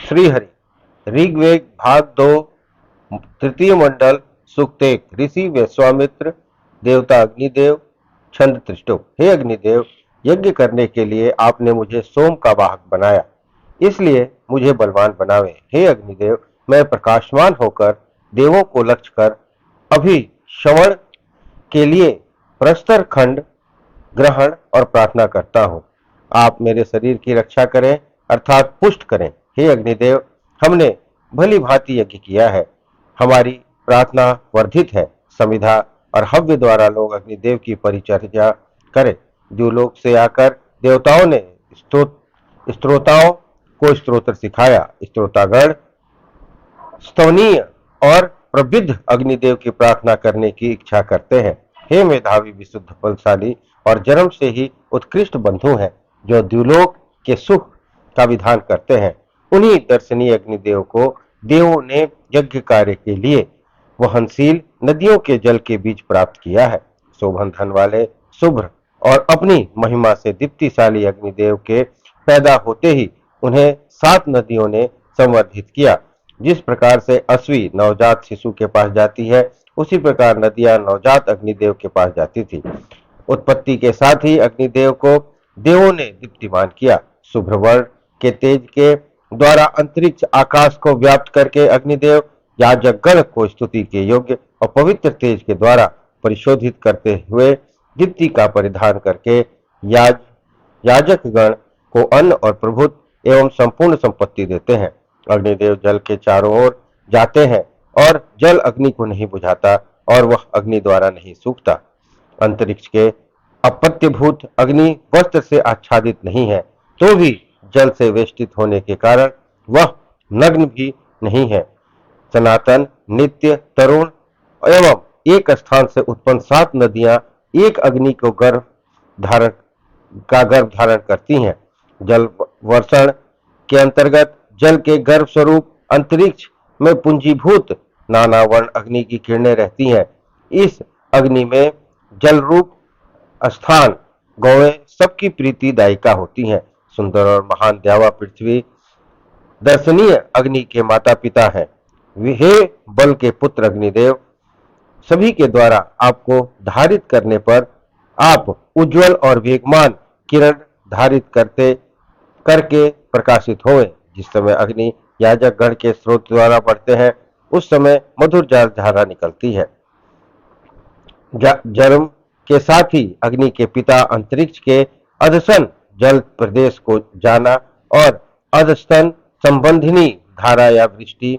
श्रीहरि। ऋग्वेद भाग 2 तृतीय मंडल सूक्त 1। ऋषि विश्वामित्र देवता अग्निदेव छंद त्रिष्टो। हे अग्निदेव, यज्ञ करने के लिए आपने मुझे सोम का वाहक बनाया, इसलिए मुझे बलवान बनावे। हे अग्निदेव, मैं प्रकाशमान होकर देवों को लक्ष्य कर अभी श्रवण के लिए प्रस्तर खंड ग्रहण और प्रार्थना करता हूँ। आप मेरे शरीर की रक्षा करें, अर्थात पुष्ट करें। हे अग्निदेव, हमने भली भांति यज्ञ किया है, हमारी प्रार्थना वर्धित है। समिधा और हव्य द्वारा लोग अग्निदेव की परिचर्या करें। द्युलोक से आकर देवताओं ने स्त्रोताओं को स्तोत्र सिखाया। स्त्रोतागण स्तवनीय और प्रबुद्ध अग्निदेव की प्रार्थना करने की इच्छा करते हैं। हे मेधावी, विशुद्ध, बलशाली और जन्म से ही उत्कृष्ट बंधु हैं, जो द्युलोक के सुख का विधान करते हैं। उन्हीं दर्शनीय अग्निदेव को देवों ने यज्ञ कार्य के लिए वहनशील नदियों के जल के बीच प्राप्त किया है। शोभन धन वाले, शुभ्र और अपनी महिमा से दीप्तिशाली अग्निदेव के पैदा होते ही उन्हें 7 नदियों ने संवर्धित किया। जिस प्रकार से अश्वी नवजात शिशु के पास जाती है, उसी प्रकार नदियां नवजात अग्निदेव के पास जाती थी। उत्पत्ति के साथ ही अग्निदेव को देवों ने दीप्तिमान किया। शुभ्र वर्ण के तेज के द्वारा अंतरिक्ष आकाश को व्याप्त करके अग्निदेव याजकगण को स्तुति के योग्य और पवित्र तेज के द्वारा परिशोधित करते हुए दीप्ति का परिधान करके याजकगण को अन्न और प्रभुत्व एवं संपूर्ण संपत्ति देते हैं। अग्निदेव जल के चारों ओर जाते हैं और जल अग्नि को नहीं बुझाता और वह अग्नि द्वारा नहीं सूखता। अंतरिक्ष के अपत्यभूत अग्नि वस्त्र से आच्छादित नहीं है, तो भी जल से वेष्टित होने के कारण वह नग्न भी नहीं है। सनातन, नित्य, तरुण एवं एक स्थान से उत्पन्न 7 नदियां एक अग्नि को गर्भ धारण करती हैं। जल वर्षण के अंतर्गत जल के गर्भ स्वरूप अंतरिक्ष में पुंजीभूत नाना वर्ण अग्नि की किरणें रहती हैं। इस अग्नि में जल रूप स्थान गौएं सबकी प्रीति दायिका होती हैं। सुंदर और महान द्यावा पृथ्वी दर्शनीय अग्नि के माता पिता हैं। हे बल के पुत्र अग्निदेव, सभी के द्वारा आपको धारित करने पर आप उज्जवल और वेगमान किरण धारित करके प्रकाशित हों। जिस समय अग्नि याजक गण के स्रोत द्वारा बढ़ते हैं, उस समय मधुर जल धारा निकलती है। जन्म के साथ ही अग्नि के पिता अंतरिक्ष के अधसन जल प्रदेश को जाना और अधस्तन संबंधिनी धारा या वृष्टि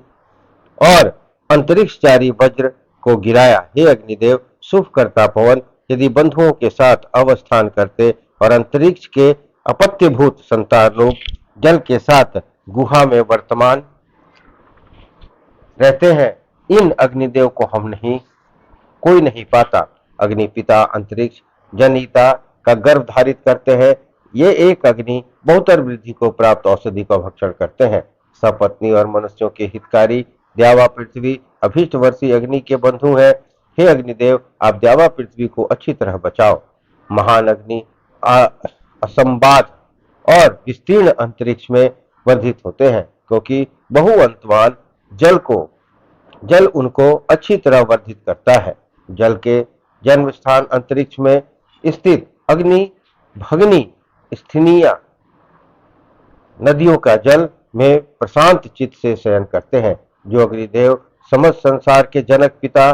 और अंतरिक्षचारी वज्र को गिराया। हे अग्निदेव, शुभ करता पवन यदि बंधुओं के साथ अवस्थान करते और अंतरिक्ष के अपत्यभूत संतान लोग जल के साथ गुहा में वर्तमान रहते हैं, इन अग्निदेव को कोई नहीं पाता। अग्नि पिता अंतरिक्ष जनहिता का गर्भ धारित करते हैं। ये एक अग्नि बहुतर वृद्धि को प्राप्त औषधि का भक्षण करते हैं। सपत्नी और मनुष्यों के हितकारी द्यावा पृथ्वी अभीष्टवर्षी अग्नि के बंधु हैं। हे अग्निदेव, आप द्यावा पृथ्वी को अच्छी तरह बचाओ। महान अग्नि असंबाद और विस्तीर्ण अंतरिक्ष में वर्धित होते हैं, क्योंकि बहुअंतवान जल उनको अच्छी तरह वर्धित करता है। जल के जन्म स्थान अंतरिक्ष में स्थित अग्नि भगनी स्थनीय नदियों का जल में प्रशांत चित्त से शयन करते हैं। जो अग्निदेव समस्त संसार के जनक पिता,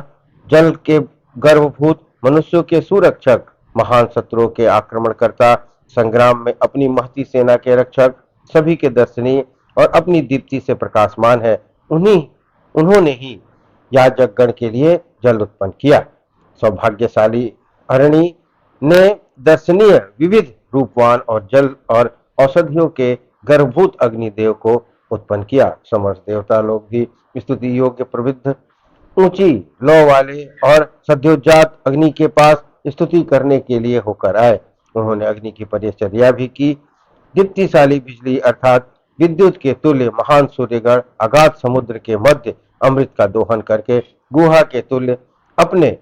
जल के गर्भभूत, मनुष्यों के सुरक्षक, महान शत्रुओं के आक्रमणकर्ता, संग्राम में अपनी महती सेना के रक्षक, सभी के दर्शनीय और अपनी दीप्ति से प्रकाशमान है, उन्होंने ही याजकगण के लिए जल उत्पन्न किया। सौभाग्यशाली अरणी ने दर्शनीय विविध रूपवान और जल और औषधियों के गर्भभूत अग्निदेव को उत्पन्न किया। समस्त देवता लोग भी स्तुति योग्य प्रबुद्ध ऊंची लौ वाले और सद्योजात अग्नि के पास स्तुति करने के लिए होकर आए। उन्होंने अग्नि की परिचर्या भी की। दीप्तिशाली बिजली अर्थात विद्युत के तुल्य महान सूर्यगण अगाध समुद्र के मध्य अमृत का दोहन करके गुहा के तुल्य अपने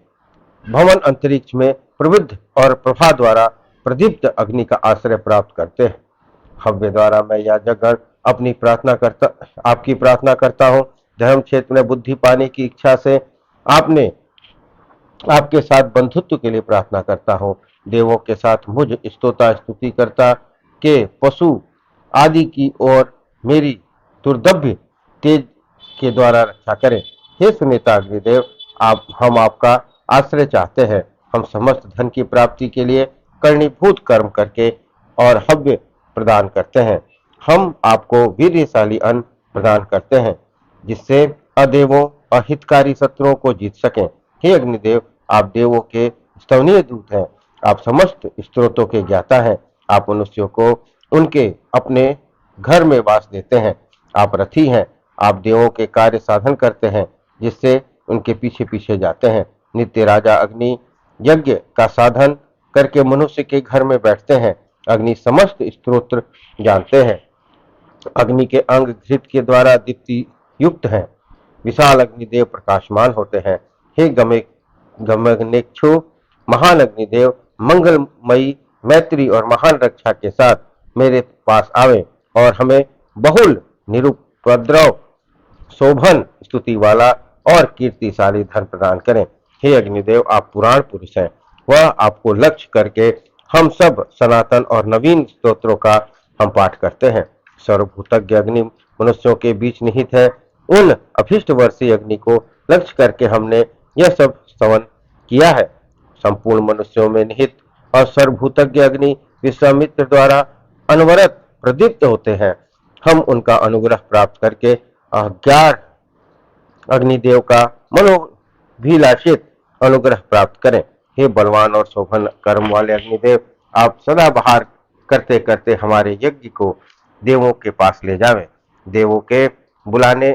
भवन अंतरिक्ष में प्रबुद्ध और प्रभा द्वारा प्रदीप्त अग्नि का आश्रय प्राप्त करते हैं। हव्य द्वारा मैं याजकगण आपकी प्रार्थना करता हूँ। धर्म क्षेत्र में बुद्धि पाने की इच्छा से आपने आपके साथ बंधुत्व के लिए प्रार्थना करता हूँ। देवों के साथ मुझ स्तोता स्तुति करता के पशु आदि की ओर मेरी दुर्दभ्य तेज के द्वारा रक्षा करें। हे सुनीता अग्निदेव, हम आपका आश्रय चाहते हैं। हम समस्त धन की प्राप्ति के लिए करणीभूत कर्म करके और हव्य प्रदान करते हैं। हम आपको वीर्यशाली अन्न प्रदान करते हैं, जिससे अदेवों और हितकारी शत्रुओं को जीत सकें। हे अग्निदेव, आप देवों के स्तवनीय दूत हैं। आप समस्त स्त्रोतों के ज्ञाता हैं। आप मनुष्यों को उनके अपने घर में वास देते हैं। आप रथी हैं। आप देवों के कार्य साधन करते हैं, जिससे उनके पीछे पीछे जाते हैं। नित्य राजा अग्नि यज्ञ का साधन करके मनुष्य के घर में बैठते हैं। अग्नि समस्त स्तोत्र जानते हैं। अग्नि के अंग घृत के द्वारा दीप्ति युक्त हैं। विशाल अग्निदेव प्रकाशमान होते हैं। हे गमनेक्षु महान अग्निदेव, मंगलमयी मैत्री और महान रक्षा के साथ मेरे पास आवे और हमें बहुल निरुपद्रव शोभन स्तुति वाला और कीर्तिशाली धन प्रदान करें। हे अग्निदेव, आप पुराण पुरुष हैं। वह आपको लक्ष्य करके हम सब सनातन और नवीन स्तोत्रों का हम पाठ करते हैं। सर्वभूतज्ञ अग्नि मनुष्यों के बीच निहित है। उन अभिष्ट वर्षीय अग्नि को लक्ष्य करके हमने यह सब स्तवन किया है। संपूर्ण मनुष्यों में निहित और सर्वभूतज्ञ अग्नि विश्वामित्र द्वारा अनवरत प्रदीप्त होते हैं। हम उनका अनुग्रह प्राप्त करके अज्ञान अग्निदेव का मनोभिलाषित अनुग्रह प्राप्त करें। हे बलवान और शोभन कर्म वाले अग्निदेव, आप सदा बहार करते करते हमारे यज्ञ को देवों के पास ले जावें। देवों के बुलाने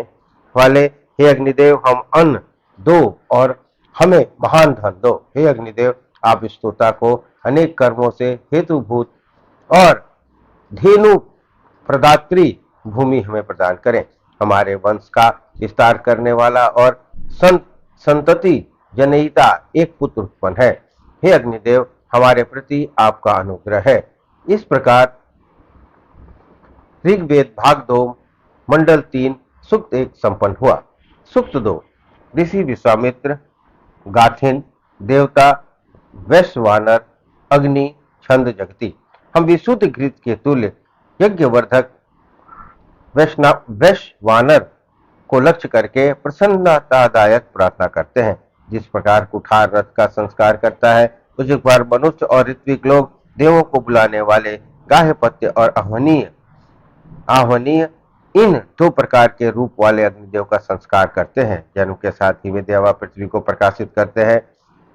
वाले हे अग्निदेव, हम अन्न दो और हमें महान धन दो। हे अग्निदेव, आप स्तोता को अनेक कर्मों से हेतुभूत और धेनु प्रदात्री भूमि हमें प्रदान करें। हमारे वंश का विस्तार करने वाला और संतति जनयिता एक पुत्र उत्पन्न है। हे अग्निदेव, हमारे प्रति आपका अनुग्रह है। इस प्रकार ऋग्वेद भाग 2 मंडल 3 सूक्त 1 संपन्न हुआ। सूक्त 2 ऋषि विश्वामित्र, गाथिन, देवता, वैश्वानर, अग्नि, छंद जगती। हम विशुद्ध घृत के तुल्य यज्ञवर्धक वैश्वानर को लक्ष्य करके प्रसन्नतादायक प्रार्थना करते हैं। जिस प्रकार कुठार रथ का संस्कार करता है, उसी प्रकार मनुष्य और ऋत्विक लोग देवों को बुलाने वाले गाह्यपत्य और आह्वनीय इन दो प्रकार के रूप वाले अग्निदेव का संस्कार करते हैं। जन्म के साथ ही वे देवा पृथ्वी को प्रकाशित करते हैं।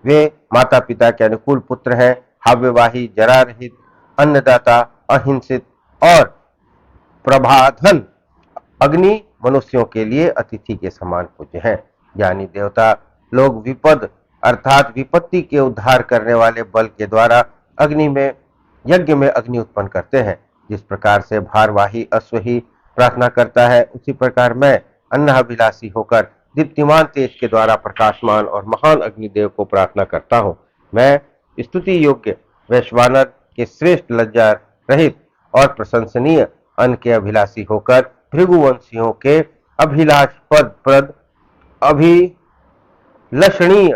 वे माता पिता के अनुकूल पुत्र हैं, हाव्यवाही, जरा रहित, अन्नदाता, अहिंसित और प्रभाधन। अग्नि मनुष्यों के लिए अतिथि के समान पूज्य हैं। ज्ञानी देवता लोग विपद अर्थात विपत्ति के उद्धार करने वाले बल के द्वारा यज्ञ में अग्नि उत्पन्न करते हैं। जिस प्रकार से भारवाही अश्व ही प्रार्थना करता है, उसी प्रकार मैं अन्नाभिलाषी होकर दीप्तिमान तेज के द्वारा प्रकाशमान और महान अग्निदेव को प्रार्थना करता हूँ। मैं स्तुति योग्य वैश्वानर के श्रेष्ठ लज्जा रहित और प्रशंसनीय अन्न के अभिलाषी होकर भृगुवंशियों के अभिलाषप्रद अभिलषणीय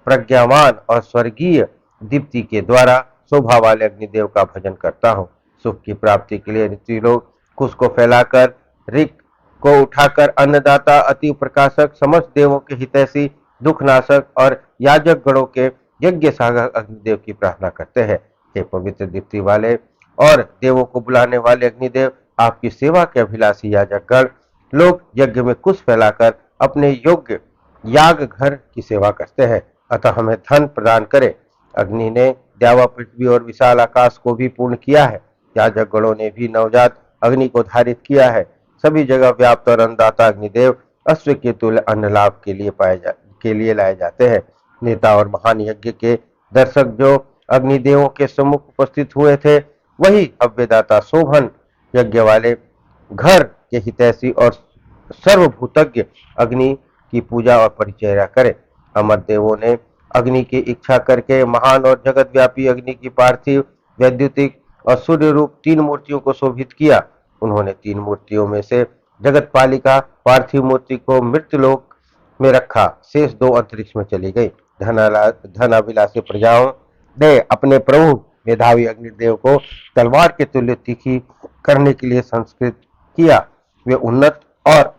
प्रज्ञावान और स्वर्गीय दीप्ति के द्वारा शोभा वाले अग्निदेव का भजन करता हूँ। सुख की प्राप्ति के लिए ऋषि लोग कुश को फैलाकर, ऋक को उठाकर, अन्नदाता, अति प्रकाशक, समस्त देवों के हितैषी, दुखनाशक और याजक गणों के यज्ञ सागर अग्निदेव की प्रार्थना करते हैं। हे पवित्र दीप्ति वाले और देवों को बुलाने वाले अग्निदेव, आपकी सेवा के अभिलाषी याजक गण लोग यज्ञ में कुश फैलाकर अपने योग्य याग घर की सेवा करते हैं। अतः हमें धन प्रदान करे। अग्नि ने द्यावा पृथ्वी और विशाल आकाश को भी पूर्ण किया है। याजक गणों ने भी नवजात अग्नि को धारित किया है। सभी जगह व्याप्त और अन्नदाता अग्निदेव अश्व के तुल्य अन्न लाभ के लिए लाए जाते हैं। नेता और महान यज्ञ के दर्शक जो अग्निदेवों के सम्मुख उपस्थित हुए थे, वही हव्यदाता शोभन यज्ञ वाले घर के हितैषी और सर्वभूतज्ञ अग्नि की पूजा और परिचर्या करे। अमर देवों ने अग्नि की इच्छा करके महान और जगत व्यापी अग्नि की पार्थिव, वैद्युतिक और सूर्य रूप 3 मूर्तियों को शोभित किया। उन्होंने 3 मूर्तियों में से जगतपालिका पार्थिव मूर्ति को मृत्युलोक में रखा, शेष 2 अंतरिक्ष में चली गई। धनाभिलाषी प्रजाओं ने अपने प्रभु मेधावी अग्निदेव को तलवार के तुल्य तीखी करने के लिए संस्कृत किया। वे उन्नत और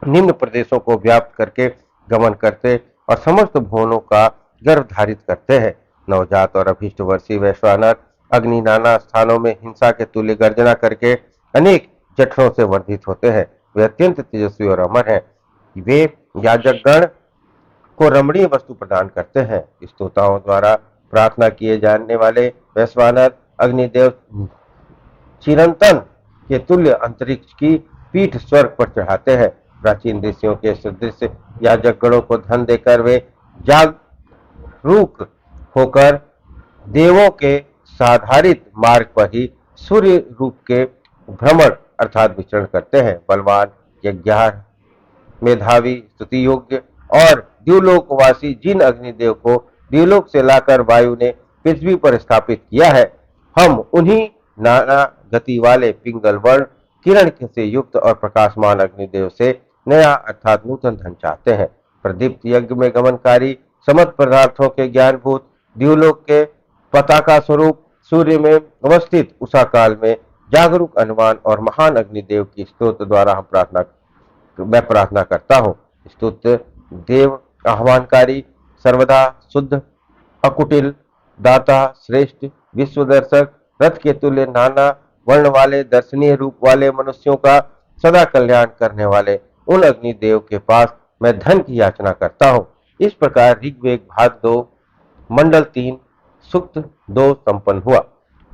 निम्न प्रदेशों को व्याप्त करके गमन करते और समस्त भुवनों का गर्भ धारित करते हैं। नवजात और अभीष्ट वर्षी वैश्वानर अग्नि नाना स्थानों में हिंसा के तुल्य गर्जना करके अनेक जठरों से वर्धित होते हैं। वे अत्यंत तेजस्वी और अमर हैं। वे याजकगण को रमणीय वस्तु प्रदान करते हैं। स्तोताओं द्वारा प्रार्थना किए जाने वाले वैश्वानर अग्निदेव चिरंतन के तुल्य अंतरिक्ष की पीठ स्वर्ग पर चढ़ाते हैं। प्राचीन ऋषियों के सदृश याजकगणों को धन देकर वे जागरूक होकर देवों के साधारित मार्ग पर ही सूर्य रूप के भ्रमण अर्थात विचरण करते हैं। बलवान यज्ञार मेधावी स्तुति योग्य और द्युलोकवासी जिन अग्निदेव को द्युलोक से लाकर वायु ने पृथ्वी पर स्थापित किया है, हम उन्हीं नाना गति वाले पिंगल वर्ण किरण से युक्त और प्रकाशमान अग्निदेव से नया अर्थात नूतन धन चाहते हैं। प्रदीप्त यज्ञ में गमनकारी समस्त पदार्थों के ज्ञानभूत द्युलोक के पताका स्वरूप सूर्य में अवस्थित उषा काल में जागरूक अनुमान और महान अग्निदेव की स्तोत्र द्वारा मैं प्रार्थना करता हूँ। स्तुत देव आह्वानकारी सर्वदा शुद्ध अकुटिल दाता श्रेष्ठ विश्वदर्शक रथ के तुल्य नाना वर्ण वाले दर्शनीय रूप वाले मनुष्यों का सदा कल्याण करने वाले उन अग्निदेव के पास मैं धन की याचना करता हूँ। इस प्रकार ऋग्वेद भाग 2 मंडल 3 सूक्त 2 संपन्न हुआ।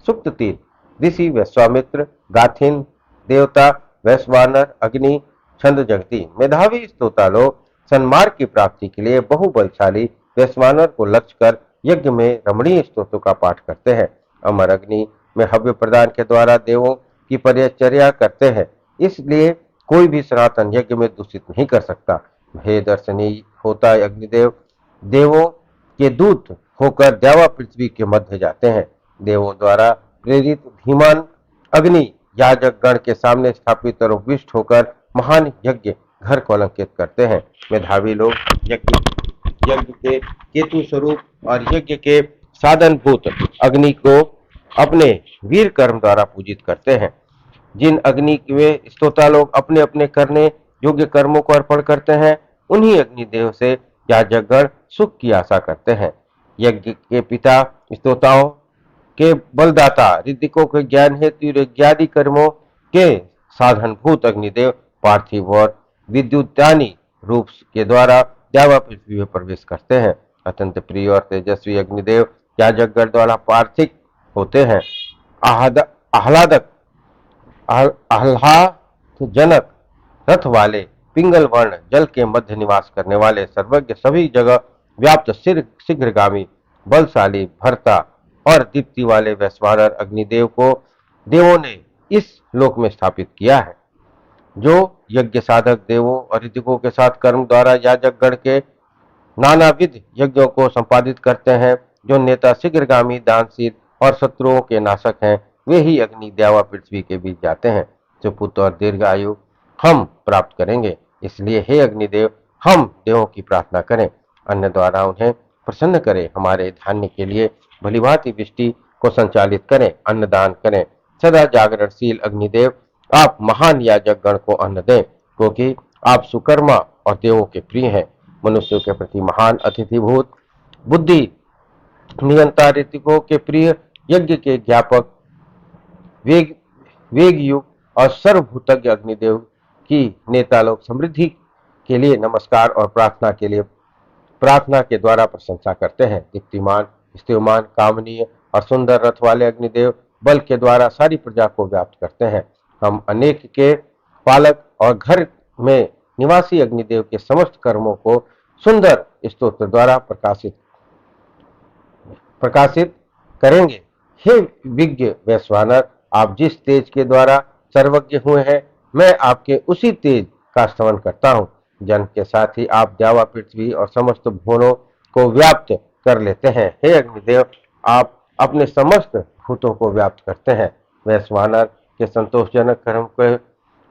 सूक्त 3 ऋषि विश्वामित्र गाथिन देवता वैश्वानर अग्नि छंद जगती। मेधावी स्तोता लोग सन्मार्ग की प्राप्ति के लिए बहुबलशाली वैश्वानर को लक्ष्य कर यज्ञ में रमणीय स्तोत्रों का पाठ करते हैं। अमर अग्नि में हव्य प्रदान के द्वारा देवों की परिचर्या करते हैं, इसलिए कोई भी सनातन यज्ञ में दूषित नहीं कर सकता। हे दर्शनीय होता अग्निदेव देवों के दूत होकर द्यावा पृथ्वी के मध्य जाते हैं। देवों द्वारा प्रेरित धीमान अग्नि याजक गण के सामने स्थापित और उपविष्ट होकर महान यज्ञ घर को अलंकृत करते हैं। मेधावी लोग यज्ञ के केतु स्वरूप और यज्ञ के साधन भूत अग्नि को अपने वीर कर्म द्वारा पूजित करते हैं। जिन अग्नि के स्तोता लोग अपने अपने करने योग्य कर्मों को अर्पण करते हैं, उन्हीं अग्निदेव से याजकगण सुख की आशा करते हैं। यज्ञ के पिता स्तोताओं के बलदाता ऋतिकों के ज्ञान हेतु यज्ञादि कर्मों के साधनभूत अग्निदेव पार्थिव और विद्युतानी रूप के द्वारा द्यावा पृथ्वी में प्रवेश करते हैं। अत्यंत प्रिय और तेजस्वी अग्निदेव याजकगण द्वारा पार्थिव होते हैं। आह्लादक आह्लादजनक रथ वाले पिंगल वर्ण जल के मध्य निवास करने वाले सर्वज्ञ सभी जगह व्याप्त शीघ्रगामी बलशाली भरता और दीप्ति वाले वैश्वानर अग्निदेव को देवों ने इस लोक में स्थापित किया है। जो यज्ञ साधक देवों और ऋतिकों के साथ कर्म द्वारा याजकगण के नानाविध यज्ञों को संपादित करते हैं, जो नेता शीघ्रगामी दानशील और शत्रुओं के नाशक हैं, वे ही अग्नि द्यावा पृथ्वी के बीच जाते हैं। सुपुत्र और दीर्घ आयु हम प्राप्त करेंगे, इसलिए हे अग्निदेव हम देवों की प्रार्थना करें, अन्न द्वारा उन्हें प्रसन्न करें, हमारे धान्य के लिए भलीभांति वृष्टि को संचालित करें, अन्नदान करें। सदा जागरणशील अग्निदेव आप महान याजक गण को अन्न दें, क्योंकि आप सुकर्मा और देवों के प्रिय हैं। मनुष्यों के प्रति महान अतिथिभूत बुद्धि नियंता ऋतिकों के प्रिय यज्ञ के ज्ञापक वेग युग और सर्वभूतज्ञ अग्निदेव की नेता लोग समृद्धि के लिए नमस्कार और प्रार्थना के द्वारा प्रशंसा करते हैं। दीप्तिमान स्तुतिमान कामनीय और सुंदर रथ वाले अग्निदेव बल के द्वारा सारी प्रजा को व्याप्त करते हैं। हम अनेक के पालक और घर में निवासी अग्निदेव के समस्त कर्मों को सुंदर स्तोत्र द्वारा प्रकाशित करेंगे। हे विज्ञ वैश्वानर, आप जिस तेज के द्वारा सर्वज्ञ हुए हैं, मैं आपके उसी तेज का स्तवन करता हूँ। जन्म के साथ ही आप द्यावा पृथ्वी और समस्त भुवनों को व्याप्त कर लेते हैं। हे अग्निदेव, आप अपने समस्त भूतों को व्याप्त करते हैं। वैश्वानर के संतोषजनक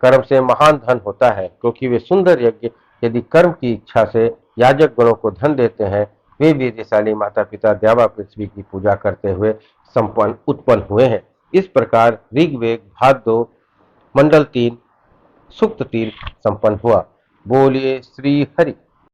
कर्म से महान धन होता है, क्योंकि वे सुंदर यज्ञ यदि कर्म की इच्छा से याजक गणों को धन देते हैं, वे वीरशाली माता पिता द्यावा पृथ्वी की पूजा करते हुए संपन्न उत्पन्न हुए हैं। इस प्रकार ऋग्वेद भाग 2 मंडल 3 सूक्त 3 संपन्न हुआ। बोलिए श्री हरि।